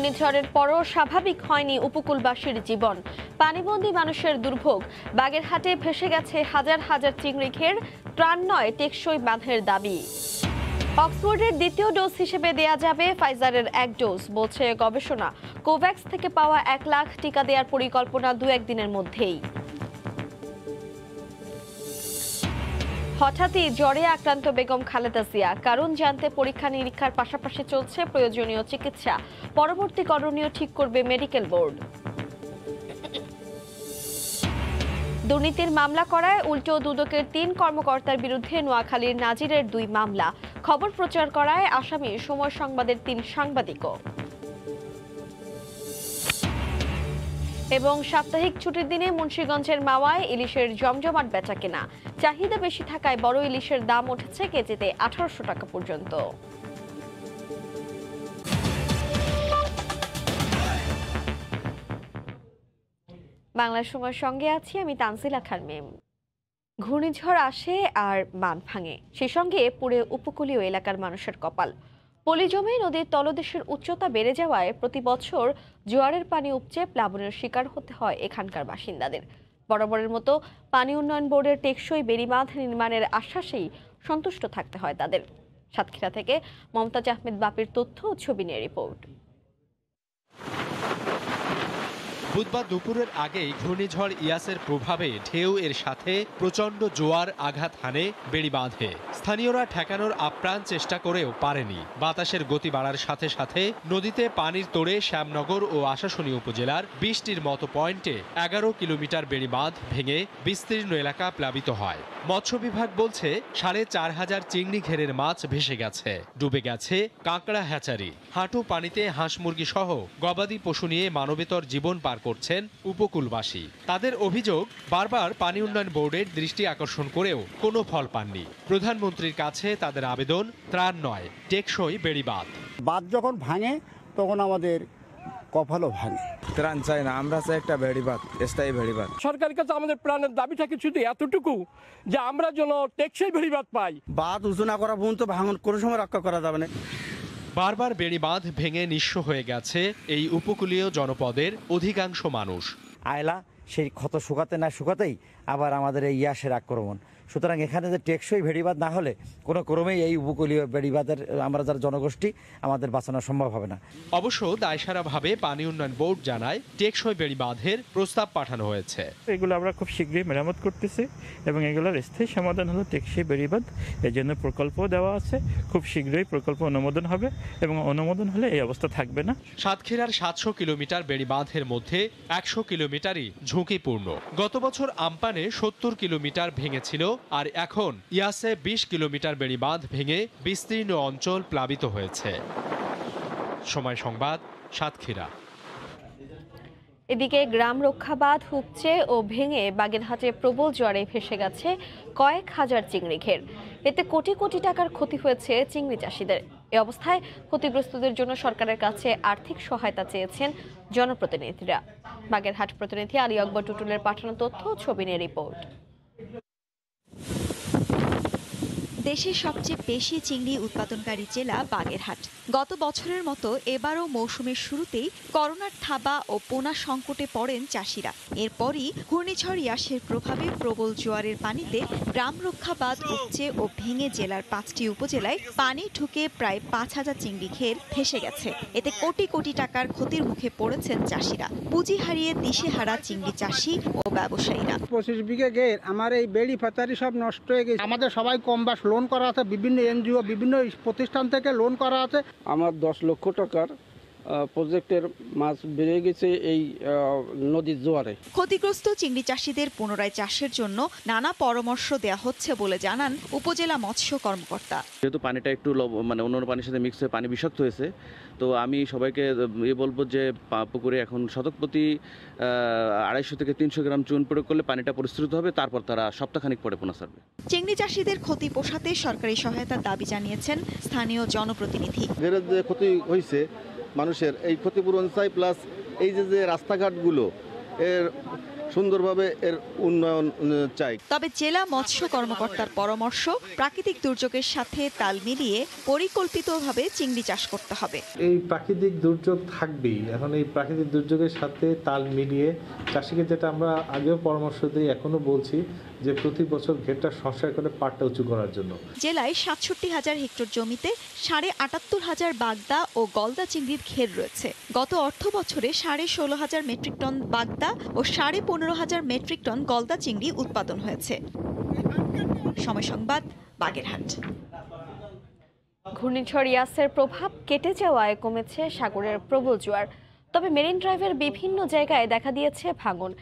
ঘূর্ণিঝড়ের পরও স্বাভাবিক হয়নি উপকূলবাসীর জীবন। পানিবন্দী মানুষের দুর্ভোগ। বাগেরহাটে ভেসে গেছে হাজার হাজার চিংড়ি ঘের। ত্রাণ নয়, টেকসই বাঁধের দাবি। অক্সফোর্ডের দ্বিতীয় ডোজ হিসেবে দেয়া যাবে ফাইজারের এক ডোজ, বলছে গবেষণা। কোভ্যাক্স থেকে পাওয়া 1 লাখ টিকা দেওয়ার পরিকল্পনা 2-1 দিনের মধ্যেই। হঠাৎই জ্বরে আক্রান্ত বেগম খালেদা জিয়া। কারণ জানতে পরীক্ষা নিরীক্ষার পাশাপাশি চলছে প্রয়োজনীয় চিকিৎসা। পরবর্তী করণীয় ঠিক করবে মেডিকেল বোর্ড। দুর্নীতির মামলা করায় উল্টো দুদকের 3 কর্মকর্তার বিরুদ্ধে নোয়াখালীর নাজিরের 2 মামলা। খবর প্রচার করায় আসামি সময় সংবাদের 3 সাংবাদিকও। এবং সাপ্তাহিক ছুটির দিনে মুন্সিগঞ্জের মাওয়ায় ইলিশের জমজমাট বেচাকেনা। চাহিদা বেশি থাকায় বড় ইলিশের দাম উঠেছে কেজিতে 1800 টাকা পর্যন্ত। বাংলা সময়ের সঙ্গে আছি আমি তানজিলা খানমেম। ঘূর্ণিঝড় আসে আর বাঁধ ভাঙে, সেই সঙ্গে পুরো উপকূলীয় এলাকার মানুষের কপাল। পলি জমে নদীর তলদেশের উচ্চতা বেড়ে যাওয়ায় প্রতি বছর জোয়ারের পানি উপচে প্লাবনের শিকার হতে হয় এখানকার বাসিন্দাদের। বরাবরের মতো পানি উন্নয়ন বোর্ডের টেকসই বেড়িবাঁধ নির্মাণের আশ্বাসেই সন্তুষ্ট থাকতে হয় তাদের। সাতক্ষীরা থেকে মমতাজ আহমেদ বাপির তথ্য ও ছবি নিয়ে রিপোর্ট। বুধবার দুপুরের আগেই ঘূর্ণিঝড় ইয়াসের প্রভাবে ঢেউ এর সাথে প্রচণ্ড জোয়ার আঘাত হানে বেড়িবাঁধে। স্থানীয়রা ঠেকানোর আপ্রাণ চেষ্টা করেও পারেনি। বাতাসের গতি বাড়ার সাথে সাথে নদীতে পানির তোড়ে শ্যামনগর ও আশাশুনি উপজেলার 20টির মতো পয়েন্টে 11 কিলোমিটার বেড়িবাঁধ ভেঙে বিস্তীর্ণ এলাকা প্লাবিত হয়। মৎস্য বিভাগ বলছে 4500 চিংড়ি ঘেরের মাছ ভেসে গেছে। ডুবে গেছে কাঁকড়া হ্যাচারি। হাঁটু পানিতে হাঁস মুরগি সহ গবাদি পশু নিয়ে মানবেতর জীবন পার করছেন উপকূলবাসী। তাদের অভিযোগ, বারবার পানি উন্নয়ন বোর্ডের দৃষ্টি আকর্ষণ করেও কোনো ফল পাননি। প্রধানমন্ত্রীর কাছে তাদের আবেদন, ত্রাণ নয়, টেকসই বেড়িবাঁধ। বাঁধ যখন ভাঙে তখন আমাদের কপালও ভাঙে। ত্রাণ চাই না, আমরা চাই একটা বেড়িবাঁধ, স্থায়ী বেড়িবাঁধ। সরকারের কাছে আমাদের প্রাণের দাবি থাকে শুধু এতটুকু যে আমরা যেন টেকসই বেড়িবাঁধ পাই। বাঁধ উঁচু না করা পর্যন্ত ভাঙন কোনো সময় রক্ষা করা যাবে না। বারবার বেড়িবাঁধ ভেঙে নিঃস্ব হয়ে গেছে এই উপকূলীয় জনপদের অধিকাংশ মানুষ। আয়লা সেই ক্ষত শুকাতে না শুকাতেই আবার আমাদের এই ইয়াসের আক্রমণ। সুতরাং এখানে যে টেকসই বেড়িবাঁধ না হলে কোনো ক্রমেই এই উপকূলীয় বেড়িবাঁধের আমরা যারা জনগোষ্ঠী আমাদের বাঁচানো সম্ভব হবে না। অবশ্য দায়সারাভাবে পানি উন্নয়ন বোর্ড জানায় টেকসই বেড়িবাঁধের প্রস্তাব পাঠানো হয়েছে। এগুলো আমরা খুব শীঘ্রই মেরামত করতেছি এবং এগুলোর স্থায়ী সমাধান হলো টেকসই বেড়িবাঁধ। এর জন্য প্রকল্প দেওয়া আছে, খুব শীঘ্রই প্রকল্প অনুমোদন হবে এবং অনুমোদন হলে এই অবস্থা থাকবে না। সাতক্ষীরার 700 কিলোমিটার বেড়িবাঁধের মধ্যে 100 কিলোমিটারই ঝুঁকিপূর্ণ। গত বছর আমপানে 70 কিলোমিটার ভেঙেছিল, আর এখন ইয়াসে 20 কিলোমিটার বেড়িবাঁধ ভেঙে বিস্তীর্ণ অঞ্চল প্লাবিত হয়েছে। সময় সংবাদ, সাতক্ষীরা। এদিকে গ্রাম রক্ষা বাঁধ উপচে ও ভেঙে বাগেরহাটে প্রবল জ্বরে ভেসে গেছে কয়েক হাজার চিংড়ি ঘের। এতে কোটি কোটি টাকার ক্ষতি হয়েছে চিংড়ি চাষিদের। এ অবস্থায় ক্ষতিগ্রস্তদের জন্য সরকারের কাছে আর্থিক সহায়তা চেয়েছেন জনপ্রতিনিধিরা। বাগেরহাট প্রতিনিধি আলী আকবর টুটুলের পাঠানো তথ্য, ছবি নিয়ে রিপোর্ট। দেশের সবচেয়ে বেশি চিংড়ি উৎপাদনকারী জেলা বাগেরহাট। গত বছরের মতো এবারও মৌসুমের শুরুতেই করোনার থাবা ও পোনা সংকটে পড়েন চাষিরা। এরপরই ঘূর্ণিঝড় ইয়াসের প্রভাবে প্রবল জোয়ারের পানিতে গ্রাম রক্ষা বাঁধ উপচে ও ভেঙে জেলার 5টি উপজেলায় পানি ঢুকে প্রায় 5000 চিংড়ি ঘের ভেসে গেছে। এতে কোটি কোটি টাকার ক্ষতির মুখে পড়েছেন চাষিরা। পুঁজি হারিয়ে দিশেহারা চিংড়ি চাষি ও ব্যবসায়ীরা। 25 বিঘা ঘের আমার এই বেড়ি ফাতারি সব নষ্ট হয়ে গেছে। আমাদের সবাই কম বাস লোন করা আছে, বিভিন্ন এনজিও বিভিন্ন প্রতিষ্ঠান থেকে লোন করা আছে। আমার 10 লক্ষ টাকার প্রজেক্টের মাছ বেড়ে গেছে এই নদীর জোয়ারে। ক্ষতিগ্রস্ত চিংড়ি চাষিদের পুনরায় চাষের জন্য নানা পরামর্শ দেওয়া হচ্ছে বলে জানান উপজেলা মৎস্য কর্মকর্তা। যেহেতু পানিটা একটু অন্যান্য পানির সাথে মিক্স হয়ে পানি বিষাক্ত হয়েছে, তো আমি সবাইকে বলবো যে পুকুরে এখন শতক প্রতি 250 থেকে 300 গ্রাম চুন প্রয়োগ করলে পানিটা পরিস্রুত হবে, তারপর তারা সপ্তাহখানিক পরে পোনা ছাড়বে। চিংড়ি চাষিদের ক্ষতি পোষাতে সরকারি সহায়তার দাবি জানিয়েছেন স্থানীয় জনপ্রতিনিধি। যে ক্ষতি হয়েছে মানুষের, এই ক্ষতিপূরণ চাই, প্লাস এই যে রাস্তাঘাটগুলো এর সুন্দরভাবে এর উন্নয়ন চাই। তবে জেলা মৎস্য কর্মকর্তার পরামর্শ, প্রাকৃতিক দুর্যোগের সাথে তাল মিলিয়ে পরিকল্পিতভাবে চিংড়ি চাষ করতে হবে। এই প্রাকৃতিক দুর্যোগ থাকবেই, এখন এই প্রাকৃতিক দুর্যোগের সাথে তাল মিলিয়ে চাষিকে যেটা আমরা আগেও পরামর্শ দিই, এখনো বলছি যে প্রতি বছর ঘেরটা সংস্কার করে পাটটা উঁচু করার জন্য। জেলায় 67,000 হেক্টর জমিতে 78,500 বাগদা ও গলদা চিংড়ির ঘের রয়েছে। গত অর্থ বছরে 16,500 মেট্রিক টন বাগদা ও 15,500 মেট্রিক টন গলদা চিংড়ি উৎপাদন হয়েছে। সময় সংবাদ, বাগেরহাট। ঘূর্ণিঝড় ইয়াসের প্রভাব কেটে যাওয়ায় কমেছে সাগরের প্রবল জোয়ার, তবে মেরিন ড্রাইভের বিভিন্ন জায়গায় দেখা দিয়েছে ভাঙন।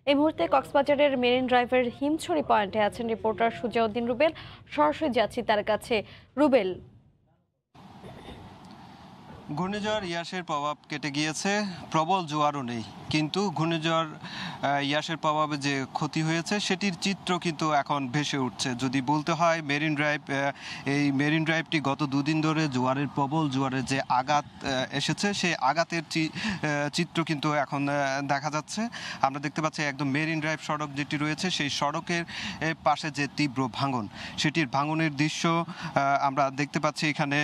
এই মুহূর্তে কক্সবাজারের মেরিন ড্রাইভের হিমছড়ি পয়েন্টে আছেন রিপোর্টার সুজাউদ্দিন রুবেল। সরাসরি যাচ্ছি তার কাছে। রুবেল, ঘূর্ণিঝড় ইয়াসের প্রভাব কেটে গিয়েছে, প্রবল জোয়ারও নেই, কিন্তু ঘূর্ণিঝড় ইয়াসের প্রভাবে যে ক্ষতি হয়েছে সেটির চিত্র কিন্তু এখন ভেসে উঠছে। যদি বলতে হয় মেরিন ড্রাইভ, এই মেরিন ড্রাইভটি গত দুদিন ধরে জোয়ারের প্রবল জোয়ারের যে আঘাত এসেছে সেই আঘাতের চিত্র কিন্তু এখন দেখা যাচ্ছে। আমরা দেখতে পাচ্ছি একদম মেরিন ড্রাইভ সড়ক যেটি রয়েছে সেই সড়কের পাশে যে তীব্র ভাঙন, সেটির ভাঙনের দৃশ্য আমরা দেখতে পাচ্ছি। এখানে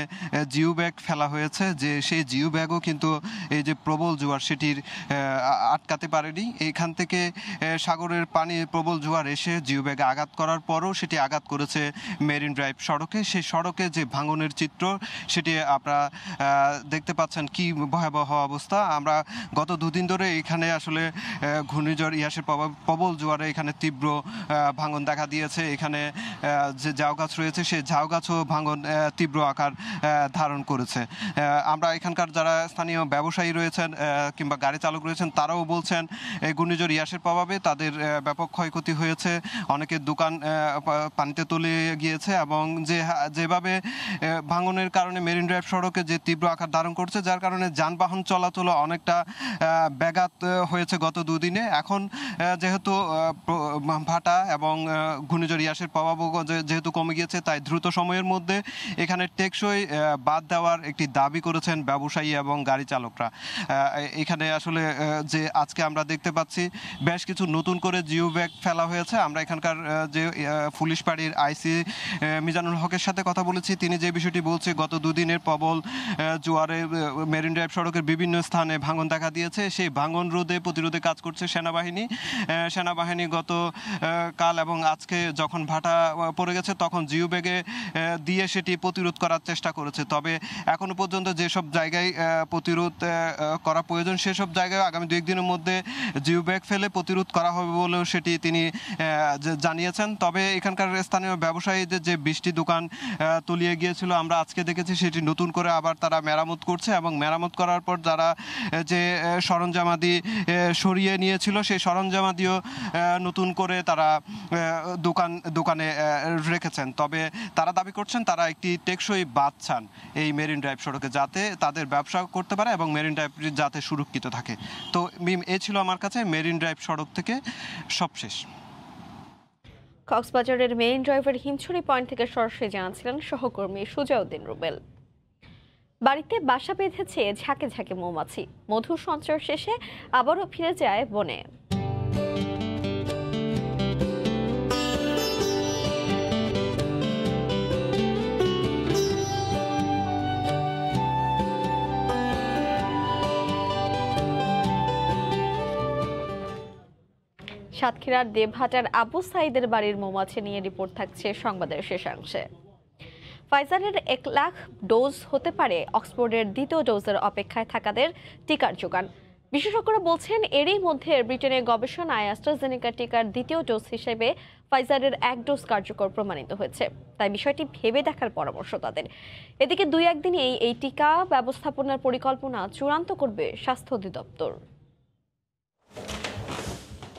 জিও ব্যাগ ফেলা হয়েছে, যে সেই জিও ব্যাগও কিন্তু এই যে প্রবল জোয়ার সেটির আটকাতে পারেনি। এইখান থেকে সাগরের পানি প্রবল জোয়ার এসে জিও ব্যাগে আঘাত করার পরও সেটি আঘাত করেছে মেরিন ড্রাইভ সড়কে। সেই সড়কে যে ভাঙনের চিত্র সেটি আপনারা দেখতে পাচ্ছেন, কি ভয়াবহ অবস্থা। আমরা গত দুদিন ধরে এখানে আসলে ঘূর্ণিঝড় ইয়াসের প্রবল জোয়ারে এখানে তীব্র ভাঙন দেখা দিয়েছে। এখানে যে ঝাউ গাছ রয়েছে সেই ঝাউ গাছও ভাঙন তীব্র আকার ধারণ করেছে। আমরা এখানকার যারা স্থানীয় ব্যবসায়ী রয়েছেন কিংবা গাড়ি চালক রয়েছেন তারাও বলছেন এই ঘূর্ণিঝড় ইয়াসের প্রভাবে তাদের ব্যাপক ক্ষয়ক্ষতি হয়েছে, অনেকের দোকান পানিতে তলিয়ে গিয়েছে এবং যেভাবে ভাঙনের কারণে মেরিন ড্রাইভ সড়কে যে তীব্র আকার ধারণ করছে, যার কারণে যানবাহন চলাচল অনেকটা ব্যাঘাত হয়েছে গত দুদিনে। এখন যেহেতু ভাটা এবং ঘূর্ণিঝড় ইয়াসের প্রভাবও যেহেতু কমে গিয়েছে, তাই দ্রুত সময়ের মধ্যে এখানে টেকসই বাঁধ দেওয়ার একটি দাবি করেছেন ব্যবসায়ী এবং গাড়ি চালকরা। এখানে আসলে যে আজকে আমরা দেখতে পাচ্ছি বেশ কিছু নতুন করে জিও ব্যাগ ফেলা হয়েছে। আমরা এখানকার যে পুলিশ পাড়ির আইসি মিজানুল হকের সাথে কথা বলেছি, তিনি যে বিষয়টি বলছে, গত দুদিনের প্রবল জোয়ারে মেরিন ড্রাইভ সড়কের বিভিন্ন স্থানে ভাঙন দেখা দিয়েছে। সেই ভাঙন প্রতিরোধে কাজ করছে সেনাবাহিনী গত কাল এবং আজকে যখন ভাটা পড়ে গেছে তখন জিও ব্যাগে দিয়ে সেটি প্রতিরোধ করার চেষ্টা করেছে। তবে এখনো পর্যন্ত যেসব জায়গায় প্রতিরোধ করা প্রয়োজন সেসব জায়গায় আগামী 2 দিনের মধ্যে জিও ব্যাগ ফেলে প্রতিরোধ করা হবে বলেও সেটি তিনি জানিয়েছেন। তবে এখানকার স্থানীয় ব্যবসায়ীদের যে 20টি দোকান তলিয়ে গিয়েছিল আমরা আজকে দেখেছি সেটি নতুন করে আবার তারা মেরামত করছে, এবং মেরামত করার পর যারা যে সরঞ্জামাদি সরিয়ে নিয়েছিল সেই সরঞ্জামাদিও নতুন করে তারা দোকানে রেখেছেন। তবে তারা দাবি করছেন তারা একটি টেকসই বাঁধ চান এই মেরিন ড্রাইভ সড়কে, যাতে তাদের ব্যবসা করতে পারে এবং মেরিন ড্রাইভ যাতে সুরক্ষিত থাকে। তো মিম, এ ছিল আমার কাছে মেরিন ড্রাইভ সড়ক থেকে সবশেষ। কক্সবাজারের মেরিন ড্রাইভের হিমছড়ি পয়েন্ট থেকে সরাসরি জানাচ্ছিলেন সহকর্মী সুজাউদ্দিন রুবেল। বাড়িতে বাসা বেঁধেছে ঝাঁকে ঝাঁকে মৌমাছি, মধু সঞ্চয় শেষে আবারও ফিরে যায় বনে। সাতক্ষীরার দেবহাটার আবু সাইদের বাড়ির মৌমাছি নিয়ে রিপোর্ট থাকছে সংবাদের শেষাংশে। ফাইজারের 1 লাখ ডোজ হতে পারে অক্সফোর্ডের দ্বিতীয় ডোজের অপেক্ষায় থাকাদের টিকার যোগান। বিশেষজ্ঞরা বলছেন এরই মধ্যে ব্রিটেনের গবেষণায় অ্যাস্ট্রাজেনেকা টিকার দ্বিতীয় ডোজ হিসেবে ফাইজারের 1 ডোজ কার্যকর প্রমাণিত হয়েছে, তাই বিষয়টি ভেবে দেখার পরামর্শ তাদের। এদিকে 2-1 দিনেই এই টিকা ব্যবস্থাপনার পরিকল্পনা চূড়ান্ত করবে স্বাস্থ্য অধিদপ্তর।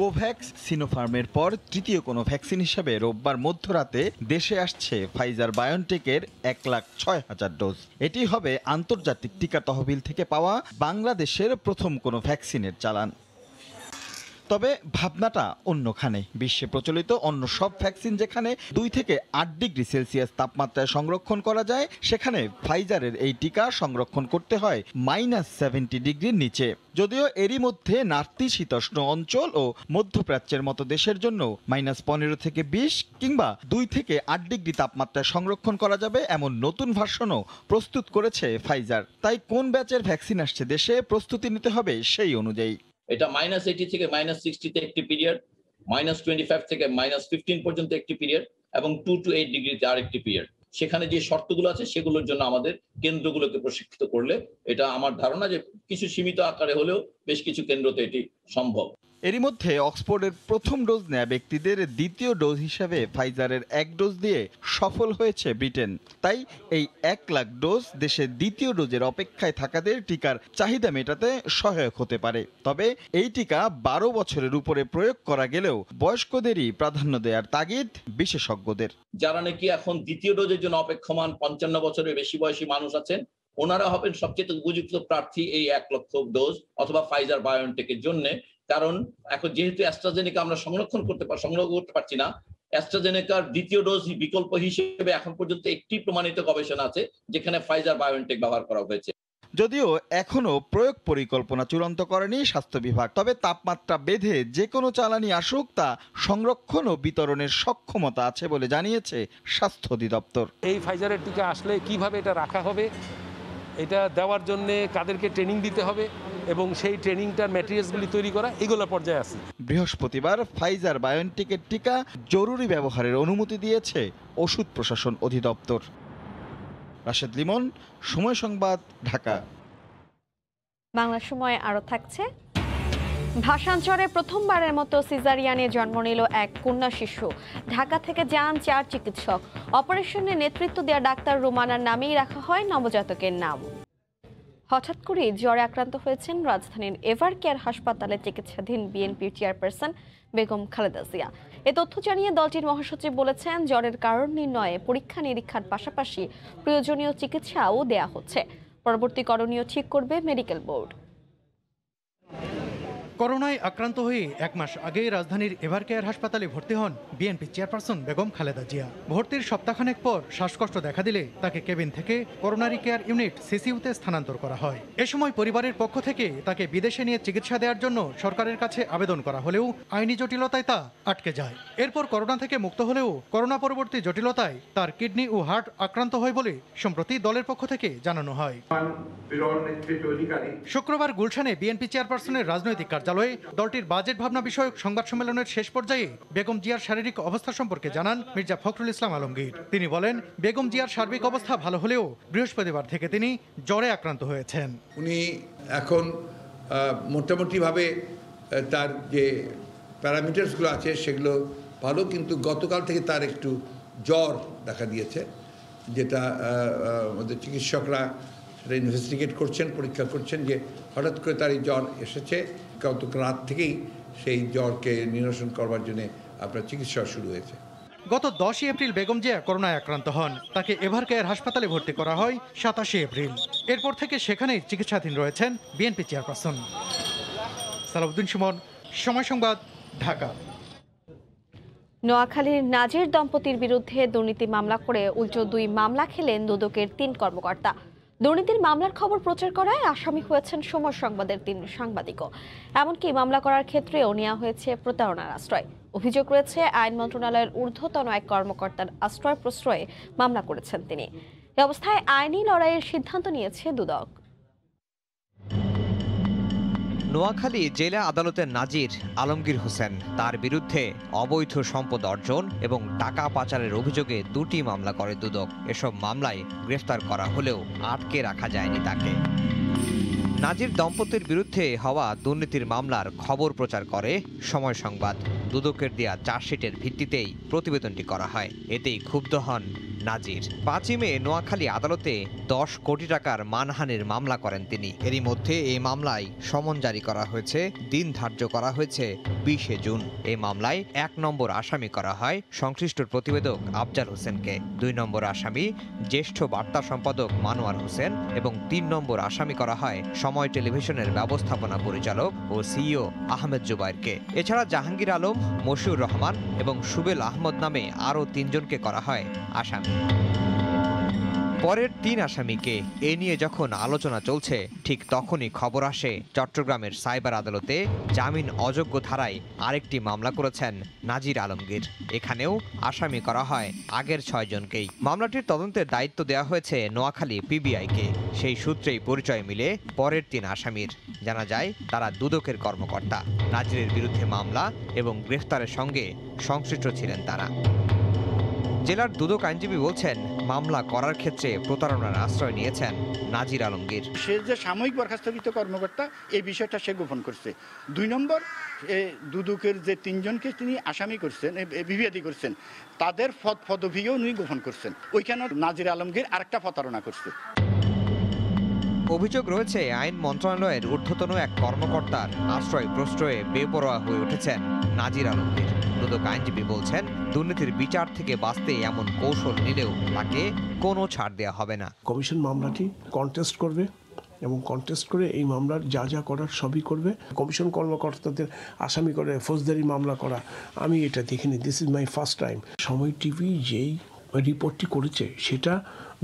কোভ্যাক্স সিনোফার্মের পর তৃতীয় কোনো ভ্যাকসিন হিসেবে রোববার মধ্যরাতে দেশে আসছে ফাইজার বায়োনটেকের 1,06,000 ডোজ। এটি হবে আন্তর্জাতিক টিকা তহবিল থেকে পাওয়া বাংলাদেশের প্রথম কোনো ভ্যাকসিনের চালান। তবে ভাবনাটা অন্যখানে। বিশ্বে প্রচলিত অন্য সব ভ্যাকসিন যেখানে 2 থেকে 8 ডিগ্রি সেলসিয়াস তাপমাত্রায় সংরক্ষণ করা যায়, সেখানে ফাইজারের এই টিকা সংরক্ষণ করতে হয় -70 ডিগ্রির নিচে। যদিও এরই মধ্যে নাতিশীতোষ্ণ অঞ্চল ও মধ্যপ্রাচ্যের মতো দেশের জন্য -15 থেকে 20 কিংবা 2 থেকে 8 ডিগ্রি তাপমাত্রায় সংরক্ষণ করা যাবে এমন নতুন ভার্সনও প্রস্তুত করেছে ফাইজার। তাই কোন ব্যাচের ভ্যাকসিন আসছে দেশে প্রস্তুতি নিতে হবে সেই অনুযায়ী। এটা -80 থেকে -60 তে একটি পিরিয়ড, -25 থেকে -15 পর্যন্ত একটি পিরিয়ড এবং 2 to 8 ডিগ্রিতে আরেকটি পিরিয়ড। সেখানে যে শর্তগুলো আছে সেগুলোর জন্য আমাদের কেন্দ্রগুলোকে প্রশিক্ষিত করলে এটা আমার ধারণা যে কিছু সীমিত আকারে হলেও বেশ কিছু কেন্দ্রতে এটি সম্ভব। এরই মধ্যে অক্সফোর্ডের প্রথম ডোজ নেয়া ব্যক্তিদের দ্বিতীয় ডোজ হিসাবে ফাইজারের 1 ডোজ দিয়ে সফল হয়েছে ব্রিটেন। তাই এই 1 লাখ ডোজ দেশে দ্বিতীয় ডোজের অপেক্ষায় থাকাদের টিকার চাহিদা মেটাতে সহায়ক হতে পারে। তবে এই টিকা 12 বছরের উপরে প্রয়োগ করা গেলেও বয়স্কদেরই প্রাধান্য দেওয়ার তাগিদ বিশেষজ্ঞদের। যারা নাকি এখন দ্বিতীয় ডোজের জন্য অপেক্ষমান 55 বছরের বেশি বয়সী মানুষ আছেন, ওনারা হবেন সবচেয়ে উপযুক্ত প্রার্থী এই 1 লক্ষ ডোজ অথবা ফাইজার বায়োনটেকের জন্য। কারণ এখন যেহেতু অ্যাস্ট্রাজেনেকা আমরা সংগ্রহ করতে পারছি না, অ্যাস্ট্রাজেনেকার দ্বিতীয় ডোজ বিকল্প হিসেবে এখন পর্যন্ত একটি প্রমাণিত গবেষণা আছে যেখানে ফাইজার বায়োনটেক ব্যবহার করা হয়েছে। যদিও এখনো প্রয়োগ পরিকল্পনা চূড়ান্ত করেনি স্বাস্থ্য বিভাগ, তবে তাপমাত্রা বেঁধে যে কোনো জ্বালানি আসুক তা সংরক্ষণ ও বিতরণের সক্ষমতা আছে বলে জানিয়েছে স্বাস্থ্য অধিদপ্তর। এই ফাইজারের টিকা আসলে কিভাবে এটা রাখা হবে, এটা দেওয়ার জন্য কাদেরকে ট্রেনিং দিতে হবে এবং সেই ট্রেনিংটার ম্যাটেরিয়ালসগুলি তৈরি করা, এগুলো পর্যায়ে আছে। বৃহস্পতিবার ফাইজার বায়োনটেকের টিকা জরুরি ব্যবহারের অনুমতি দিয়েছে ওষুধ প্রশাসন অধিদপ্তর। রাশেদ লিমন, সময় সংবাদ, ঢাকা। বাংলা সময় আরো থাকছে। ভাষাঞ্চলে প্রথমবারের মতো সিজারিয়ানে জন্ম নিল এক কন্যা শিশু। ঢাকা থেকে যান 4 চিকিৎসক। অপারেশনে নেতৃত্ব দেওয়া ডাক্তার রুমানার নামেই রাখা হয় নবজাতকের নাম। হঠাৎ করে জ্বরে আক্রান্ত হয়েছেন রাজধানীর এভার কেয়ার হাসপাতালে চিকিৎসাধীন বিএনপির চেয়ারপারসন বেগম খালেদা জিয়া। এ তথ্য জানিয়ে দলটির মহাসচিব বলেছেন, জ্বরের কারণ নির্ণয়ে পরীক্ষা নিরীক্ষার পাশাপাশি প্রয়োজনীয় চিকিৎসাও দেয়া হচ্ছে। পরবর্তী করণীয় ঠিক করবে মেডিকেল বোর্ড। করোনায় আক্রান্ত হয়ে 1 মাস আগে রাজধানীর এভার কেয়ার হাসপাতালে ভর্তি হন বিএনপি চেয়ারপারসন বেগম খালেদা জিয়া। ভর্তির সপ্তাহখানেক পর শ্বাসকষ্ট দেখা দিলে তাকে কেবিন থেকে করোনারি কেয়ার ইউনিট সিসিইউতে স্থানান্তর করা হয়। এ সময় পরিবারের পক্ষ থেকে তাকে বিদেশে নিয়ে চিকিৎসা দেওয়ার জন্য সরকারের কাছে আবেদন করা হলেও আইনি জটিলতায় তা আটকে যায়। এরপর করোনা থেকে মুক্ত হলেও করোনা পরবর্তী জটিলতায় তার কিডনি ও হার্ট আক্রান্ত হয় বলে সম্প্রতি দলের পক্ষ থেকে জানানো হয়। শুক্রবার গুলশানে বিএনপি চেয়ারপারসনের রাজনৈতিক কার্যালয়ে দলটির বাজেট ভাবনা বিষয়ক সংবাদ সম্মেলনের শেষ পর্যায়ে বেগম জিয়ার শারীরিক অবস্থা সম্পর্কে জানান মির্জা ফখরুল ইসলাম আলমগীর। তিনি বলেন, বেগম জিয়ার সার্বিক অবস্থা ভালো হলেও বৃহস্পতিবার থেকে তিনি জ্বরে আক্রান্ত হয়েছেন। উনি এখন মোটামুটিভাবে তার যে প্যারামিটার্সগুলো আছে সেগুলো ভালো, কিন্তু গতকাল থেকে তার একটু জ্বর দেখা দিয়েছে, যেটা আমাদের চিকিৎসকরা সেটা ইনভেস্টিগেট করছেন, পরীক্ষা করছেন যে হঠাৎ করে তার এই জ্বর এসেছে। গত রাত থেকেই সেই জ্বরকে নিরসন করবার জন্য আপনার চিকিৎসা শুরু হয়েছে। গত 10 এপ্রিল বেগম জিয়া করোনায় আক্রান্ত হন। তাকে এভার কেয়ার হাসপাতালে ভর্তি করা হয় 27 এপ্রিল। এরপর থেকে সেখানেই চিকিৎসাধীন রয়েছেন বিএনপি চেয়ারপারসন। সালাউদ্দিন সুমন, সময় সংবাদ, ঢাকা। নোয়াখালীর নাজির দম্পতির বিরুদ্ধে দুর্নীতি মামলা করে উল্টো 2 মামলা খেলেন দুদকের 3 কর্মকর্তা। দুর্নীতির মামলার খবর প্রচার করায় আসামি হয়েছেন সময় সংবাদের 3 সাংবাদিকও। এমনকি মামলা করার ক্ষেত্রেও নেওয়া হয়েছে প্রতারণার আশ্রয়। অভিযোগ রয়েছে আইন মন্ত্রণালয়ের ঊর্ধ্বতন এক কর্মকর্তার আশ্রয় প্রশ্রয়ে মামলা করেছেন তিনি। এ অবস্থায় আইনি লড়াইয়ের সিদ্ধান্ত নিয়েছে দুদক। নোয়াখালী জেলা আদালতের নাজির আলমগীর হোসেন, তার বিরুদ্ধে অবৈধ সম্পদ অর্জন এবং টাকা পাচারের অভিযোগে 2টি মামলা করে দুদক। এসব মামলায় গ্রেফতার করা হলেও আটকে রাখা যায়নি তাকে। নাজির দম্পতির বিরুদ্ধে হওয়া দুর্নীতির মামলার খবর প্রচার করে সময় সংবাদ। দুদকের দেয়া চার্জশিটের ভিত্তিতেই প্রতিবেদনটি করা হয়। এতেই ক্ষুব্ধ হন নাজির। 5ই মে নোয়াখালী আদালতে 10 কোটি টাকার মানহানির মামলা করেন তিনি। এরই মধ্যে এই মামলায় সমন জারি করা হয়েছে, দিন ধার্য করা হয়েছে 20শে জুন। এই মামলায় 1 নম্বর আসামি করা হয় সংশ্লিষ্ট প্রতিবেদক আফজাল হোসেনকে, 2 নম্বর আসামি জ্যেষ্ঠ বার্তা সম্পাদক মানোয়ার হোসেন এবং 3 নম্বর আসামি করা হয় সময় টেলিভিশনের ব্যবস্থাপনা পরিচালক ও সিইও আহমেদ জুবাইরকে। এছাড়া জাহাঙ্গীর আলম, মশিউর রহমান এবং সুবেল আহমদ নামে আরও 3 জনকে করা হয় আসামি। পরের 3 আসামিকে এ নিয়ে যখন আলোচনা চলছে, ঠিক তখনই খবর আসে চট্টগ্রামের সাইবার আদালতে জামিন অযোগ্য ধারায় আরেকটি মামলা করেছেন নাজির আলমগীর। এখানেও আসামি করা হয় আগের 6 জনকেই। মামলাটির তদন্তের দায়িত্ব দেওয়া হয়েছে নোয়াখালী পিবিআইকে। সেই সূত্রেই পরিচয় মিলে পরের 3 আসামির। জানা যায় তারা দুদকের কর্মকর্তা। নাজিরের বিরুদ্ধে মামলা এবং গ্রেফতারের সঙ্গে সংশ্লিষ্ট ছিলেন তারা। জেলার দুদক আইনজীবী বলছেন, মামলা করার ক্ষেত্রে প্রতারণার আশ্রয় নিয়েছেন নাজির আলমগীর। সে যে সাময়িক বরখাস্তকৃত কর্মকর্তা এই বিষয়টা সে গোপন করছে। 2 নম্বর, দুদকের যে 3 জনকে তিনি আসামি করছেন, বিবাদী করছেন, তাদের পদবিও উনি গোপন করছেন। ওইখানে নাজির আলমগীর আরেকটা প্রতারণা করছে। অভিযোগ রয়েছে আইন মন্ত্রণালয়ের ঊর্ধ্বতন এক কর্মকর্তার আশ্রয় প্রশ্রয়ে বেপরোয়া হয়ে উঠেছেন নাজির আলমগীর। দুদক আইনজীবী বলছেন, দুর্নীতির বিচার থেকে বাঁচতে এমন কৌশল নিলেও তাকে কোনো ছাড় দেওয়া হবে না। কমিশন মামলাটি কন্টেস্ট করবে এবং কন্টেস্ট করে এই মামলার যা যা করার সবই করবে। কমিশন কর্মকর্তাদের আসামি করে ফৌজদারি মামলা করা আমি এটা দেখিনি। This is my first time. সময় টিভি যেই রিপোর্টটি করেছে সেটা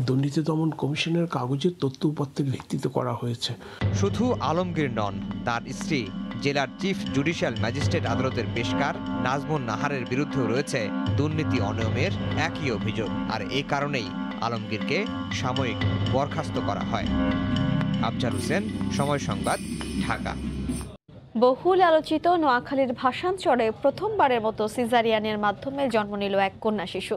দুর্নীতি দমন কমিশনের কাগজের তথ্য উপাত্তের ভিত্তিতে করা হয়েছে। শুধু আলমগীর নন, তার স্ত্রী জেলার চিফ জুডিশিয়াল ম্যাজিস্ট্রেট আদালতের পেশকার নাজমুন নাহারের বিরুদ্ধেও রয়েছে দুর্নীতি অনিয়মের একই অভিযোগ। আর এই কারণেই আলমগীরকে সাময়িক বরখাস্ত করা হয়। আফজাল হোসেন, সময় সংবাদ, ঢাকা। বহুল আলোচিত নোয়াখালীর ভাসানচরে প্রথমবারের মতো সিজারিয়ানের মাধ্যমে জন্ম নিল এক কন্যা শিশু।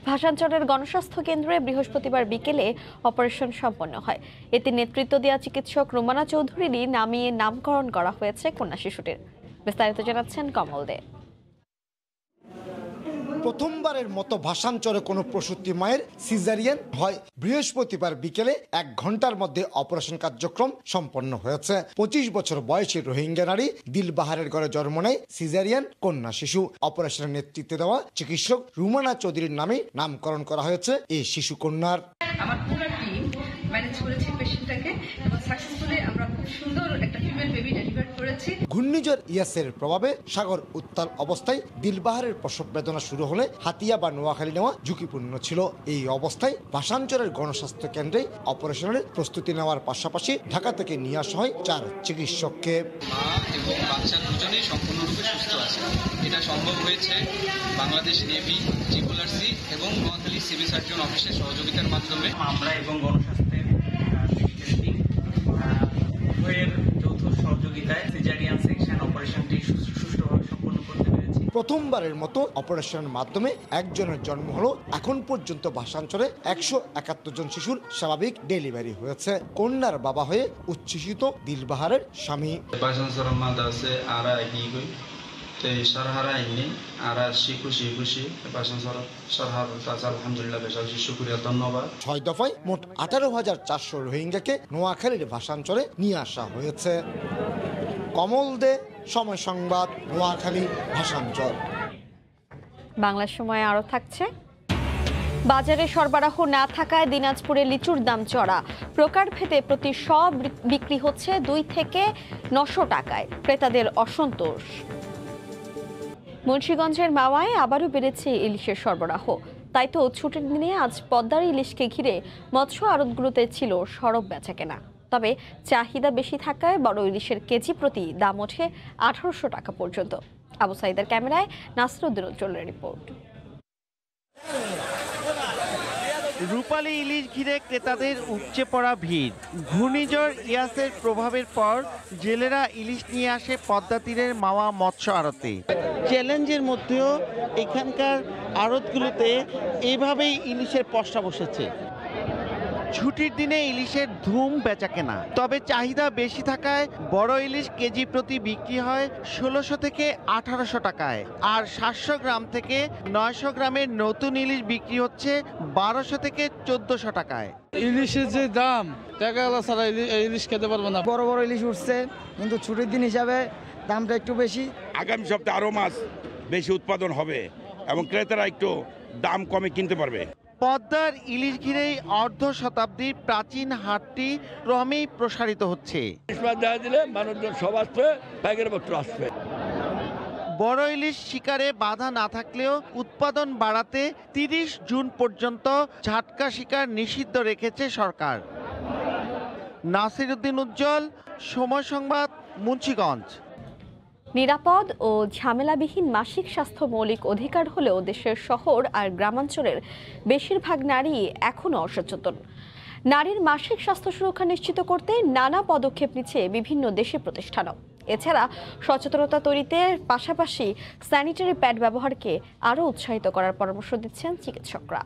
ভাসানচরের গণস্বাস্থ্য কেন্দ্রে বৃহস্পতিবার বিকেলে অপারেশন সম্পন্ন হয়। এতে নেতৃত্ব দেওয়া চিকিৎসক রুমানা চৌধুরীরই নামিয়ে নামকরণ করা হয়েছে কন্যা শিশুটির। বিস্তারিত জানাচ্ছেন কমল দে। প্রথমবারের মতো ভাসানচরে কোনো প্রসূতি মায়ের সিজারিয়ান হয়। বৃহস্পতিবার বিকেলে 1 ঘন্টার মধ্যে অপারেশন কার্যক্রম সম্পন্ন হয়েছে। 25 বছর বয়সী রোহিঙ্গা নারী দিলবাহারের ঘরে জন্ম নেয় সিজারিয়ান কন্যা শিশু। অপারেশনের নেতৃত্ব দেওয়া চিকিৎসক রুমানা চৌধুরীর নামে নামকরণ করা হয়েছে এই শিশু কন্যার। আমার পুরো টিম ম্যানেজ করেছে পেশেন্টটাকে এবং সাকসেসফুলি আমরা খুব সুন্দর একটা ফিমেল বেবি ডেলিভার করেছি। ঘূর্ণিঝড় ইয়াসের প্রভাবে সাগর উত্তাল অবস্থায় দিলবাহারের প্রসব বেদনা শুরু হলে হাতিয়া বা নোয়াখালী নেওয়া ঝুঁকিপূর্ণ ছিল। এই অবস্থায় ভাসানচরের গণস্বাস্থ্য কেন্দ্রে অপারেশনের প্রস্তুতি নেওয়ার পাশাপাশি ঢাকা থেকে নিয়ে আসা হয় 4 চিকিৎসককে। মা এবং বাচ্চা দুজনেই সম্পূর্ণরূপে সুস্থ আছে। এটা সম্ভব হয়েছে বাংলাদেশ নেভি, GRC এবং নোয়াখালী সিভিল সার্জন অফিসের সহযোগিতার মাধ্যমে। আমরা এবং গণস্বাস্থ্যের উভয়ের যৌথ সহযোগিতায় সিজারিয়ান সেকশন অপারেশনটি সুষ্ঠুভাবে সম্পন্ন করতে পেরেছি। প্রথমবারের মতো অপারেশনের মাধ্যমে একজনের জন্ম হলো। এখন পর্যন্ত ভাসানচরে 171 জন শিশুর স্বাভাবিক ডেলিভারি হয়েছে। কন্যার বাবা হয়ে উচ্ছ্বসিত দিলবাহারের স্বামী। ভাসানচরের মাঝে আছে আর কি কই সরহারা আইনি আর খুশি খুশি ভাসানচর সরহার তাজা আলহামদুলিল্লাহ বেশি শুকরিয়া ধন্যবাদ। 6 দফায় মোট 18,400 রোহিঙ্গাকে নোয়াখালীর ভাসানচরে নিয়ে আসা হয়েছে। কমল দে, সময় সংবাদ, নোয়াখালী, ভাসানচর। বাংলার সময় আরো থাকছে। বাজারে সরবরাহ না থাকায় দিনাজপুরে লিচুর দাম চড়া। প্রকারভেদে প্রতি শ বিক্রি হচ্ছে 2 থেকে 900 টাকায়। ক্রেতাদের অসন্তোষ। মুন্সিগঞ্জের মাওয়ায় আবারও বেড়েছে ইলিশের সরবরাহ। তাই তো ছুটির দিনে আজ পদ্মার ইলিশকে ঘিরে মৎস্য আড়তগুলোতে ছিল সরব বেচাকেনা। তবে চাহিদা বেশি থাকায় বড় ইলিশের কেজি প্রতি দাম ওঠে 1800 টাকা পর্যন্ত। আবু সাইদের ক্যামেরায় নাসরুদ্দিন উজ্জ্বলের রিপোর্ট। রূপালী ইলিশ ঘিরে ক্রেতাদের উপচে পড়া ভিড়। ঘূর্ণিঝড় ইয়াসের প্রভাবের পর জেলেরা ইলিশ নিয়ে আসে পদ্মা তীরের মাওয়া মৎস্য আড়তে। চ্যালেঞ্জের মধ্যেও এখানকার আড়তগুলোতে এভাবেই ইলিশের পসরা বসেছে। ছুটির দিনে ইলিশের ধুম বেচাকেনা, তবে চাহিদা বেশি থাকায় বড় ইলিশ কেজি প্রতি বিক্রি হয় ১৬০০ থেকে ১৮০০ টাকায়, আর ৭০০ গ্রাম থেকে ৯০০ গ্রামের নতুন ইলিশ বিক্রি হচ্ছে ১২০০ থেকে ১৪০০ টাকায়। ইলিশের যে দাম, টাকা ছাড়া ইলিশ খেতে পারবো না। বড় বড় ইলিশ উঠছে, কিন্তু ছুটির দিন হিসাবে দামটা একটু বেশি। আগামী সপ্তাহে আরও মাছ বেশি উৎপাদন হবে এবং ক্রেতারা একটু দাম কমে কিনতে পারবে। পদ্মার ইলিশ ঘিরেই অর্ধ শতাব্দীর প্রাচীন হাটটি ক্রমেই প্রসারিত হচ্ছে। দেখা দিলে মানুষজন সব আসবে, পাইকারি পত্র আসবে। বড় ইলিশ শিকারে বাধা না থাকলেও উৎপাদন বাড়াতে ৩০ জুন পর্যন্ত ঝাটকা শিকার নিষিদ্ধ রেখেছে সরকার। নাসির উদ্দিন উজ্জ্বল, সময় সংবাদ, মুন্সিগঞ্জ। নিরাপদ ও ঝামেলাবিহীন মাসিক স্বাস্থ্য মৌলিক অধিকার হলেও দেশের শহর আর গ্রামাঞ্চলের বেশিরভাগ নারী এখনও অসচেতন। নারীর মাসিক স্বাস্থ্য সুরক্ষা নিশ্চিত করতে নানা পদক্ষেপ নিচ্ছে বিভিন্ন দেশি প্রতিষ্ঠানও। এছাড়া সচেতনতা তৈরিতে পাশাপাশি স্যানিটারি প্যাড ব্যবহারকে আরও উৎসাহিত করার পরামর্শ দিচ্ছেন চিকিৎসকরা।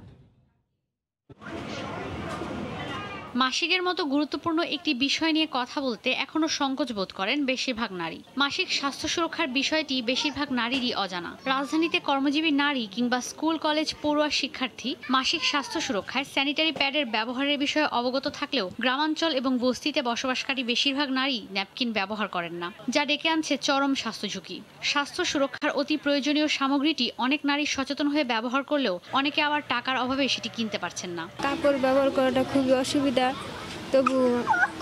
মাসিকের মতো গুরুত্বপূর্ণ একটি বিষয় নিয়ে কথা বলতে এখনো সংকোচ বোধ করেন বেশিরভাগ নারী। মাসিক স্বাস্থ্য সুরক্ষার বিষয়টি বেশিরভাগ নারীরই অজানা। রাজধানীতে কর্মজীবী নারী কিংবা স্কুল কলেজ পড়ুয়া শিক্ষার্থী মাসিক স্বাস্থ্য সুরক্ষায় স্যানিটারি প্যাডের ব্যবহারের বিষয়ে অবগত থাকলেও গ্রামাঞ্চল এবং বস্তিতে বসবাসকারী বেশিরভাগ নারী ন্যাপকিন ব্যবহার করেন না, যা ডেকে আনছে চরম স্বাস্থ্য ঝুঁকি। স্বাস্থ্য সুরক্ষার অতি প্রয়োজনীয় সামগ্রীটি অনেক নারী সচেতন হয়ে ব্যবহার করলেও অনেকে আবার টাকার অভাবে সেটি কিনতে পারছেন না। কাপড় ব্যবহার করাটা খুবই অসুবিধা, তবু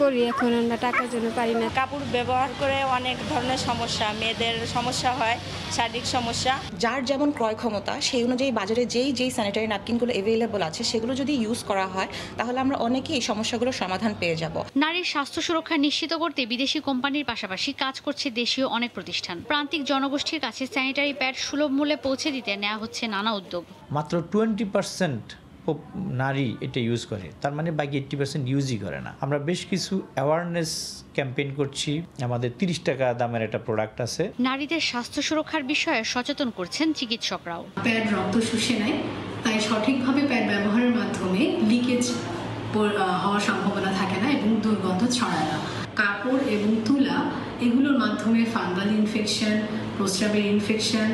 করি, এখন আমরা টাকার জন্য পারি না। কাপড় ব্যবহার করে অনেক ধরনের সমস্যা, মেয়েদের সমস্যা হয়, শারীরিক সমস্যা। যার যেমন ক্রয় ক্ষমতা সেই অনুযায়ী বাজারে যেই স্যানিটারি ন্যাপকিনগুলো অ্যাভেলেবল আছে সেগুলো যদি ইউজ করা হয় তাহলে আমরা অনেকেই এই সমস্যাগুলোর সমাধান পেয়ে যাব। নারীর স্বাস্থ্য সুরক্ষা নিশ্চিত করতে বিদেশি কোম্পানির পাশাপাশি কাজ করছে দেশীয় অনেক প্রতিষ্ঠান। প্রান্তিক জনগোষ্ঠীর কাছে স্যানিটারি প্যাড সুলভ মূল্যে পৌঁছে দিতে নেওয়া হচ্ছে নানা উদ্যোগ। মাত্র 20% নারী এটা ইউজ করে, তার মানে বাকি 80% ইউজই করে না। আমরা বেশ কিছু অ্যাওয়ারনেস ক্যাম্পেইন করছি। আমাদের 30 টাকা দামের একটা প্রোডাক্ট আছে। নারীদের স্বাস্থ্য সুরক্ষার বিষয়ে সচেতন করছেন চিকিৎসকরাও। প্যাড রক্ত শুষে নেয়, তাই সঠিকভাবে প্যাড ব্যবহারের মাধ্যমে লিকেজ হওয়ার সম্ভাবনা থাকে না এবং দুর্গন্ধ ছড়ায় না। কাপড় এবং তুলা এগুলোর মাধ্যমে ফাঙ্গাল ইনফেকশন, প্রস্রাবের ইনফেকশন,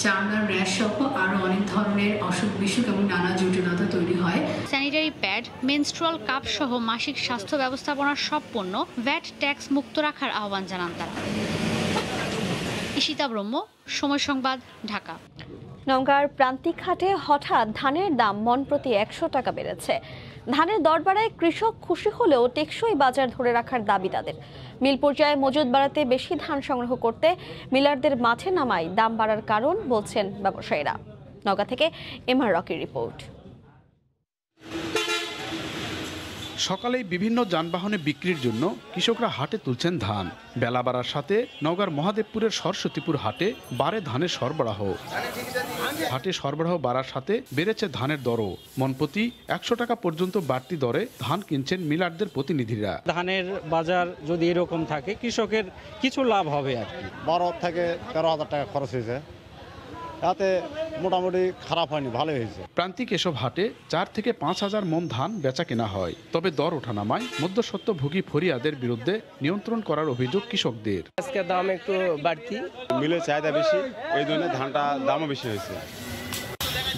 চামড়ার র্যাশ সহ আরও অনেক ধরনের অসুখ বিসুখ এবং নানা জটিলতা তৈরি হয়। স্যানিটারি প্যাড, মেনস্ট্রুয়াল কাপ সহ মাসিক স্বাস্থ্য ব্যবস্থাপনার সব পণ্য ভ্যাট ট্যাক্স মুক্ত রাখার আহ্বান জানান তারা। ঈশিতা ব্রহ্ম, সময় সংবাদ, ঢাকা। নওগাঁর প্রান্তিক হাটে হঠাৎ ধানের দাম মণ প্রতি 100 টাকা বেড়েছে। ধানের দর বাড়ায় কৃষক খুশি হলেও টেকসই বাজার ধরে রাখার দাবি তাদের। মিল পর্যায়ে মজুদ বাড়াতে বেশি ধান সংগ্রহ করতে মিলারদের মাঠে নামায় দাম বাড়ার কারণ বলছেন ব্যবসায়ীরা। নওগাঁ থেকে এমআর রকির রিপোর্ট। সকালেই বিভিন্ন যানবাহনে বিক্রির জন্য কৃষকরা হাটে তুলছেন ধান। বেলা বাড়ার সাথে নওগাঁর মহাদেবপুরের সরস্বতীপুর হাটে বাড়ে ধানের সরবরাহ। হাটে সরবরাহ বাড়ার সাথে বেড়েছে ধানের দরও। মণপ্রতি 100 টাকা পর্যন্ত বাড়তি দরে ধান কিনছেন মিলারদের প্রতিনিধিরা। ধানের বাজার যদি এরকম থাকে কৃষকের কিছু লাভ হবে আর কি। 12 থেকে 13,000 টাকা খরচ হয়েছে, তাতে মোটামুটি খারাপ হয়নি, ভালোই হয়েছে। প্রান্তিক এসব হাটে 4 থেকে 5,000 মণ ধান বেচা কেনা হয়। তবে দর ওঠানামায় মধ্যস্বত্বভোগী ফরিয়াদের বিরুদ্ধে নিয়ন্ত্রণ করার অভিযোগ কৃষকদের। আজকে দাম একটু বাড়তি, মিলের চাহিদা বেশি, এই জন্য ধানটা দামও বেশি হয়েছে।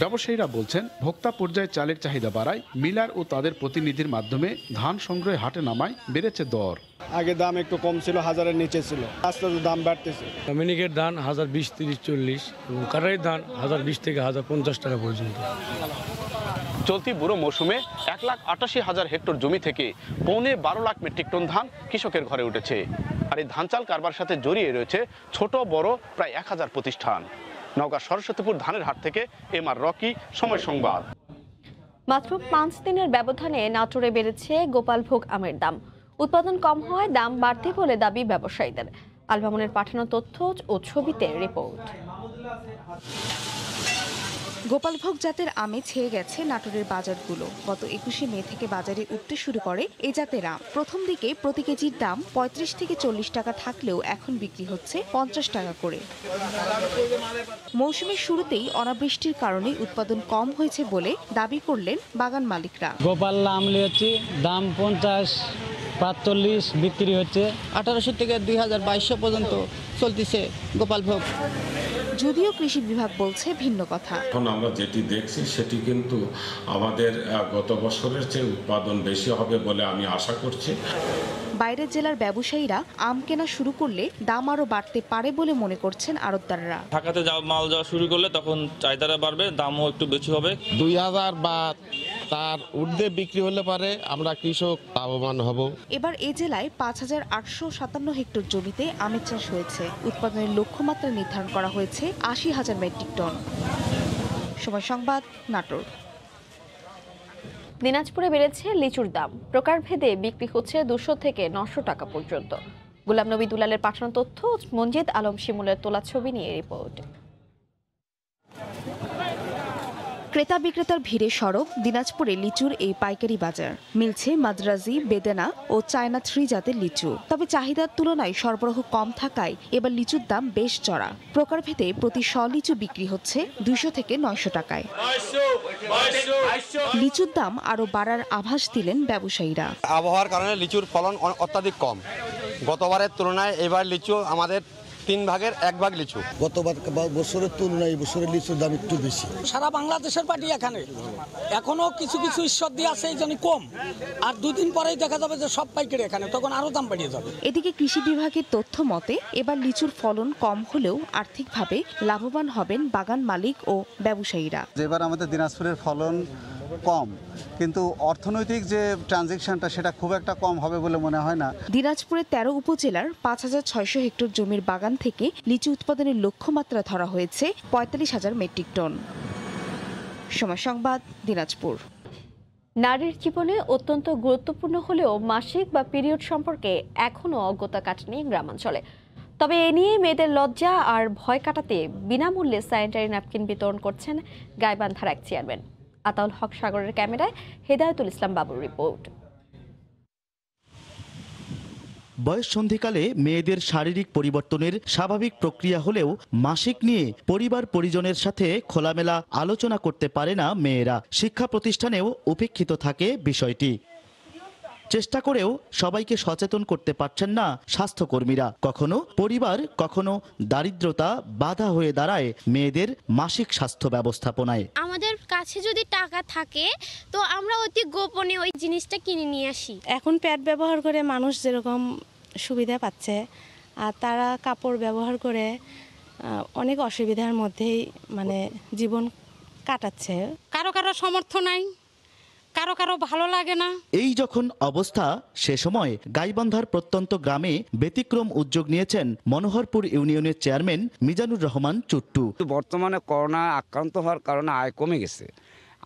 ব্যবসায়ীরা বলছেন ভোক্তা পর্যায়ে চালের চাহিদা বাড়ায় মিলার ও তাদের প্রতিনিধির মাধ্যমে ধান সংগ্রহে হাটে নামায় বেড়েছে দর। আগে দাম একটু কম ছিল, 1000-এর নিচে ছিল, আস্তে আস্তে দাম বাড়তেছে। মিনিকের ধান 1020, 30, 40 এবং কাটারির ধান 1020 থেকে 1050 টাকা পর্যন্ত। চলতি বুড়ো মৌসুমে 1,88,000 হেক্টর জমি থেকে 12.5 লাখ মেট্রিক টন ধান কৃষকের ঘরে উঠেছে। আর এই ধান চাল কারবার সাথে জড়িয়ে রয়েছে ছোট বড় প্রায় 1000 প্রতিষ্ঠান। নওগাঁ সরস্বতীপুর ধানের হাট থেকে এমআর রকি, সময় সংবাদ। মাত্র 5 দিনের ব্যবধানে নাটোরে বেড়েছে গোপালভোগ আমের দাম। উৎপাদন কম হওয়ায় দাম বাড়তে বলে দাবি ব্যবসায়ীদের। আলমামুনের পাঠানো তথ্য ও ছবিতে রিপোর্ট। গোপালভোগ জাতের আমে ছেয়ে গেছে নাটোরের বাজারগুলো। গত 21শে মে থেকে বাজারে উঠতে শুরু করে এই জাতের আম। প্রথম দিকে প্রতি কেজির দাম 35 থেকে 40 টাকা থাকলেও এখন বিক্রি হচ্ছে 50 টাকা করে। মৌসুমের শুরুতেই অনাবৃষ্টির কারণে উৎপাদন কম হয়েছে বলে দাবি করলেন বাগান মালিকরা। গোপাল আম নিয়েছি, দাম 50, 45 বিক্রি হচ্ছে। 1800 থেকে 2200 পর্যন্ত চলতেছে গোপালভোগ। যদিও কৃষি বিভাগ বলছে ভিন্ন কথা। এখন আমরা যেটি দেখছি সেটি কিন্তু আমাদের গত বছরের চেয়ে উৎপাদন বেশি হবে বলে আমি আশা করছি। বাইরের জেলার ব্যবসায়ীরা আম কেনা শুরু করলে দাম আরও বাড়তে পারে বলে মনে করছেন আড়তদাররা। ঢাকাতে মাল যাওয়া শুরু করলে তখন চাহিদাটা বাড়বে, দামও একটু বেশি হবে। 2000 বা তার ঊর্ধ্বে বিক্রি হলে পারে আমরা কৃষক লাভবান হব। এবার এ জেলায় 5857 হেক্টর জমিতে আমের চাষ হয়েছে। উৎপাদনের লক্ষ্যমাত্রা নির্ধারণ করা হয়েছে 80,000 মেট্রিক টন। সময় সংবাদ, নাটোর। দিনাজপুরে বেড়েছে লিচুর দাম। প্রকারভেদে বিক্রি হচ্ছে 200 থেকে 900 টাকা পর্যন্ত। গোলাম নবী দুলালের পাঠানো তথ্য, মঞ্জিদ আলম শিমুলের তোলা ছবি নিয়ে রিপোর্ট। ক্রেতা বিক্রেতার ভিড়ে সরব দিনাজপুরে লিচুর এই পাইকারি বাজার। মিলছে মাদ্রাজি, বেদেনা ও চায়না 3 জাতের লিচু। তবে চাহিদার তুলনায় সরবরাহ কম থাকায় এবার লিচুর দাম বেশ চড়া। প্রকারভেদে প্রতি শ লিচু বিক্রি হচ্ছে 200 থেকে 900 টাকায়। লিচুর দাম আরও বাড়ার আভাস দিলেন ব্যবসায়ীরা। আবহাওয়ার কারণে লিচুর ফলন অত্যাধিক কম। গতবারের তুলনায় এবার লিচু আমাদের 3 ভাগের 1 ভাগ লিচু। গতবার বছরের তুলনায় এই বছরের লিচুর দাম একটু বেশি। সারা বাংলাদেশের পার্টি এখানে এখনো কিছু কিছু ঈশ্বর দিয়ে আছে, এই জন্য কম। আর 2 দিন পরেই দেখা যাবে যে সব পাইকারি এখানে, তখন আরো দাম বাড়িয়ে যাবে। এদিকে কৃষি বিভাগের তথ্য মতে এবার লিচুর ফলন কম হলেও আর্থিকভাবে লাভবান হবেন বাগান মালিক ও ব্যবসায়ীরা। এবার আমাদের দিনাজপুরের ফলন কম, কিন্তু অর্থনৈতিক যে ট্রানজ্যাকশনটা সেটা খুব একটা কম হবে বলে মনে হয় না। দিনাজপুরের 13 উপজেলার 5600 হেক্টর জমির বাগান থেকে লিচু উৎপাদনের লক্ষ্যমাত্রা ধরা হয়েছে 45,000 মেট্রিক টন। সময় সংবাদ, দিনাজপুর। নারীর জীবনে অত্যন্ত গুরুত্বপূর্ণ হলেও মাসিক বা পিরিয়ড সম্পর্কে এখনও অজ্ঞতা কাটেনি গ্রামাঞ্চলে। তবে এ নিয়ে মেয়েদের লজ্জা আর ভয় কাটাতে বিনামূল্যে স্যানিটারি ন্যাপকিন বিতরণ করছেন গাইবান্ধার এক চেয়ারম্যান। আতাউল হক সাগরের ক্যামেরায় হেদায়েতুল ইসলাম বাবুর রিপোর্ট। বয়ঃসন্ধিকালে মেয়েদের শারীরিক পরিবর্তনের স্বাভাবিক প্রক্রিয়া হলেও মাসিক নিয়ে পরিবার পরিজনের সাথে খোলামেলা আলোচনা করতে পারে না মেয়েরা। শিক্ষা প্রতিষ্ঠানেও উপেক্ষিত থাকে বিষয়টি। চেষ্টা করেও সবাইকে সচেতন করতে পারছেন না স্বাস্থ্যকর্মীরা। কখনো পরিবার, কখনো দারিদ্রতা বাধা হয়ে দাঁড়ায় মেয়েদের মাসিক স্বাস্থ্য ব্যবস্থাপনায়। আমাদের কাছে যদি টাকা থাকে তো আমরা অতি গোপনে ওই জিনিসটা কিনে নিয়ে আসি। এখন প্যাড ব্যবহার করে মানুষ যেরকম সুবিধা পাচ্ছে, আর তারা কাপড় ব্যবহার করে অনেক অসুবিধার মধ্যেই জীবন কাটাচ্ছে। কারো কারো সামর্থ্য নাই, কারো কারো ভালো লাগে না। এই যখন অবস্থা, সে সময় গাইবান্ধার প্রত্যন্ত গ্রামে ব্যতিক্রম উদ্যোগ নিয়েছেন মনোহরপুর ইউনিয়নের চেয়ারম্যান মিজানুর রহমান চুট্টু। বর্তমানে করোনা আক্রান্ত হওয়ার কারণে আয় কমে গেছে।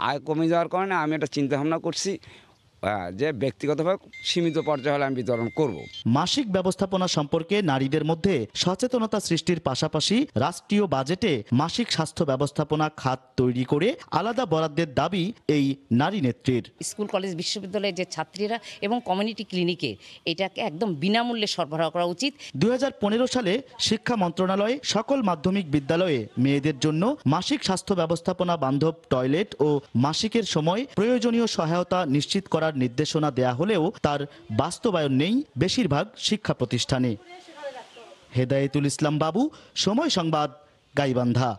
আয় কমে যাওয়ার কারণে আমি একটা চিন্তা ভাবনা করছি যে ব্যক্তিগতভাবে সীমিত পর্যায়ে হলে আমি বিতরণ করব। মাসিক ব্যবস্থাপনা সম্পর্কে নারীদের মধ্যে সচেতনতা সৃষ্টির পাশাপাশি রাষ্ট্রীয় বাজেটে মাসিক স্বাস্থ্য ব্যবস্থাপনা খাত তৈরি করে আলাদা বরাদ্দের দাবি এই নারী নেত্রীর। স্কুল, কলেজ, বিশ্ববিদ্যালয়ের যে ছাত্রীরা এবং কমিউনিটি ক্লিনিকে এটাকে একদম বিনামূল্যে সরবরাহ করা উচিত। 2015 সালে শিক্ষা মন্ত্রণালয় সকল মাধ্যমিক বিদ্যালয়ে মেয়েদের জন্য মাসিক স্বাস্থ্য ব্যবস্থাপনা বান্ধব টয়লেট ও মাসিকের সময় প্রয়োজনীয় সহায়তা নিশ্চিত করার নির্দেশনা দেয়া হলেও তার বাস্তবায়ন নেই বেশিরভাগ শিক্ষা প্রতিষ্ঠানে। হেদায়েতুল ইসলাম বাবু, সময় সংবাদ, গাইবান্ধা।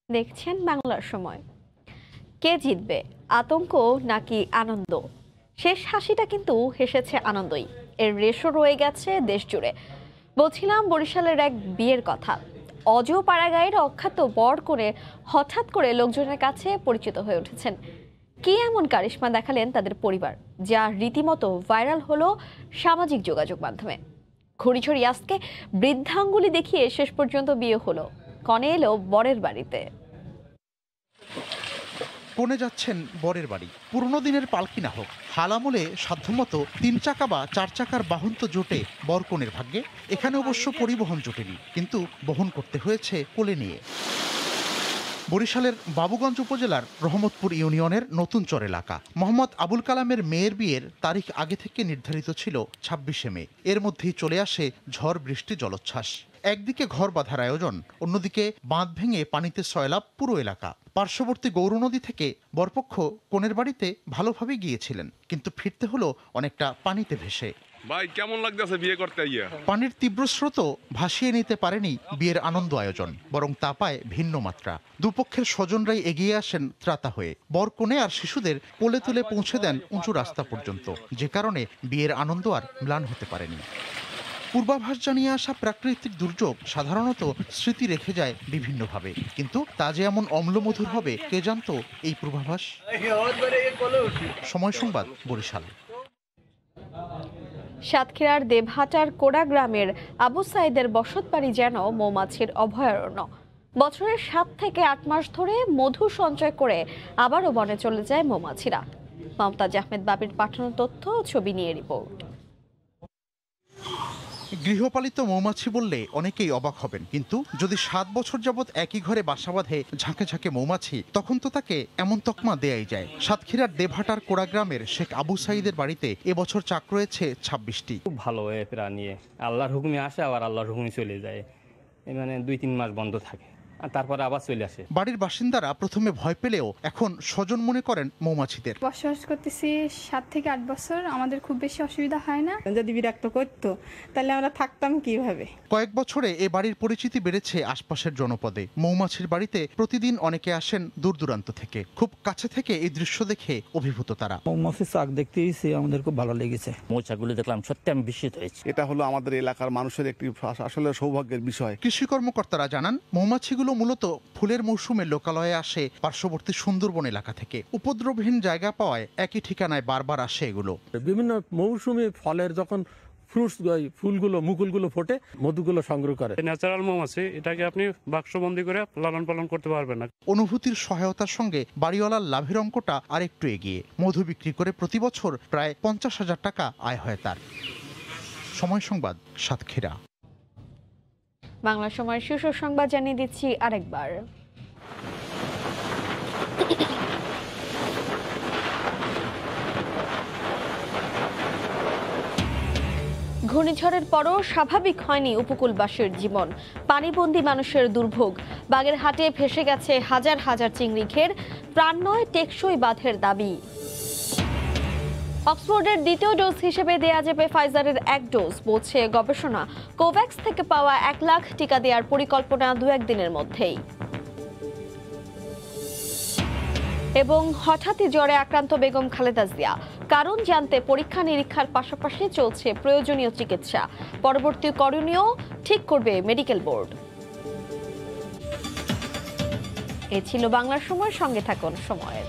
দেখছেন বাংলার সময়। কে জিতবে, আতঙ্ক নাকি আনন্দ? শেষ হাসিটা কিন্তু হেসেছে আনন্দই। এর রেশও রয়ে গেছে দেশ জুড়ে। বলছিলাম বরিশালের এক বিয়ের কথা। অজ পাড়াগাঁয়ের অখ্যাত বর করে হঠাৎ করে লোকজনের কাছে পরিচিত হয়ে উঠেছেন। কি এমন কারিশমা দেখালেন তাদের পরিবার, যা রীতিমতো ভাইরাল হলো সামাজিক যোগাযোগ মাধ্যমে। ঘড়িঝড়ি আজকে বৃদ্ধাঙ্গুলি দেখিয়ে শেষ পর্যন্ত বিয়ে হলো। কনে এলো বরের বাড়িতে। কনে যাচ্ছেন বরের বাড়ি। পুরনো দিনের পালকি না হোক, হালামলে সাধ্যমতো 3 চাকা বা 4 চাকার বাহন তো জোটে বর কনের ভাগ্যে। এখানে অবশ্য পরিবহন জোটেনি, কিন্তু বহন করতে হয়েছে কোলে নিয়ে। বরিশালের বাবুগঞ্জ উপজেলার রহমতপুর ইউনিয়নের নতুন চর এলাকা। মোহাম্মদ আবুল কালামের মেয়ের বিয়ের তারিখ আগে থেকে নির্ধারিত ছিল ২৬শে মে। এর মধ্যেই চলে আসে ঝড়, বৃষ্টি, জলোচ্ছ্বাস। একদিকে ঘর বাঁধার আয়োজন, অন্যদিকে বাঁধ ভেঙে পানিতে সয়লাব পুরো এলাকা। পার্শ্ববর্তী গৌর নদী থেকে বরপক্ষ কনের বাড়িতে ভালোভাবে গিয়েছিলেন, কিন্তু ফিরতে হলো অনেকটা পানিতে ভেসে। ভাই কেমন লাগতেছে বিয়ে করতে গিয়া? পানির তীব্র স্রোত ভাসিয়ে নিতে পারেনি বিয়ের আনন্দ আয়োজন, বরং তা পায় ভিন্ন মাত্রা। দুপক্ষের স্বজনরাই এগিয়ে আসেন ত্রাতা হয়ে, বর কনে আর শিশুদের কোলে তুলে পৌঁছে দেন উঁচু রাস্তা পর্যন্ত, যে কারণে বিয়ের আনন্দ আর ম্লান হতে পারেনি। পূর্বাভাস জানিয়ে আসা প্রাকৃতিক দুর্যোগ সাধারণত স্মৃতি রেখে যায় বিভিন্নভাবে, কিন্তু তা যে এমন অম্লমধুর হবে কে জানতো এই পূর্বাভাস। সময় সংবাদ, বরিশাল। সাতক্ষীরার দেবহাটার কোড়া গ্রামের আবু সাইদের বসতবাড়ি যেন মৌমাছির অভয়ারণ্য। বছরের ৭ থেকে ৮ মাস ধরে মধু সঞ্চয় করে আবারও বনে চলে যায় মৌমাছিরা। মমতাজ আহমেদ বাবির পাঠানো তথ্য ও ছবি নিয়ে রিপোর্ট। গৃহপালিত মৌমাছি বললে অনেকেই অবাক হবেন, কিন্তু যদি ৭ বছর যাবৎ একই ঘরে বাসা বাঁধে ঝাঁকে ঝাঁকে মৌমাছি, তখন তো তাকে এমন তকমা দেয়াই যায়। সাতক্ষীরার দেবহাটার কোড়া গ্রামের শেখ আবু সাইদের বাড়িতে এবছর চাক রয়েছে ২৬টি। খুব ভালো প্রাণী, আল্লাহর হুকুমে আসে আবার আল্লাহর হুকুমে চলে যায়, মানে ২-৩ মাস বন্ধ থাকে আর তারপরে আবার চলে আসে। বাড়ির বাসিন্দারা প্রথমে ভয় পেলেও এখন স্বজন মনে করেন মৌমাছিদের। বসবাস করতেছি ৭ থেকে ৮ বছর, আমাদের খুব বেশি অসুবিধা হয় না। যদি বিরক্ত করতো তাহলে আমরা থাকতাম কিভাবে। কয়েক বছরে এ বাড়ির পরিচিতি বেড়েছে আশপাশের জনপদে। মৌমাছির বাড়িতে প্রতিদিন অনেকে আসেন দূর দূরান্ত থেকে। খুব কাছে থেকে এই দৃশ্য দেখে অভিভূত তারা। মৌমাছির চাক দেখতে এসে আমাদের খুব ভালো লেগেছে। মৌচাকগুলো দেখলাম, সত্যি আমি বিস্মিত হয়েছি। এটা হলো আমাদের এলাকার মানুষের একটি আসলে সৌভাগ্যের বিষয়। কৃষি কর্মকর্তারা জানান, মৌমাছিগুলো মূলত ফুলের মৌসুমে লোকালয়ে আসে পার্শ্ববর্তী সুন্দরবন এলাকা থেকে। উপদ্রবহীন জায়গা পাওয়ায় একই ঠিকানায় বারবার আসে এগুলো। বিভিন্ন মৌসুমে ফলের যখন ফ্রুটস ফুলগুলো মুকুলগুলো ফোটে, মধুগুলো সংগ্রহ করে। ন্যাচারাল মৌমাছি, এটাকে আপনি বাক্সবন্দি করে লালন পালন করতে পারবেন না। অনুভূতির সহায়তার সঙ্গে বাড়িওয়ালার লাভের অঙ্কটা আরেকটু এগিয়ে। মধু বিক্রি করে প্রতি বছর প্রায় ৫০,০০০ টাকা আয় হয় তার। সময় সংবাদ, সাতক্ষীরা। বাংলা সময়ের শীর্ষ সংবাদ জানিয়ে দিচ্ছি আরেকবার। ঘূর্ণিঝড়ের পরও স্বাভাবিক হয়নি উপকূলবাসীর জীবন। পানিবন্দী মানুষের দুর্ভোগ। বাগেরহাটে ভেসে গেছে হাজার হাজার চিংড়ি ঘের। প্রাণ নয়, টেকসই বাঁধের দাবি। অক্সফোর্ডের দ্বিতীয় ডোজ হিসেবে দেয়া যাবে ফাইজারের ১ ডোজ, বলছে গবেষণা। কোভ্যাক্স থেকে পাওয়া ১ লাখ টিকা দেওয়ার পরিকল্পনা ২-১ দিনের মধ্যেই। এবং হঠাৎই জ্বরে আক্রান্ত বেগম খালেদা জিয়া। কারণ জানতে পরীক্ষা নিরীক্ষার পাশাপাশি চলছে প্রয়োজনীয় চিকিৎসা। পরবর্তী করণীয় ঠিক করবে মেডিকেল বোর্ড। এ ছিল বাংলার সময়। সঙ্গে থাকুন সময়ের।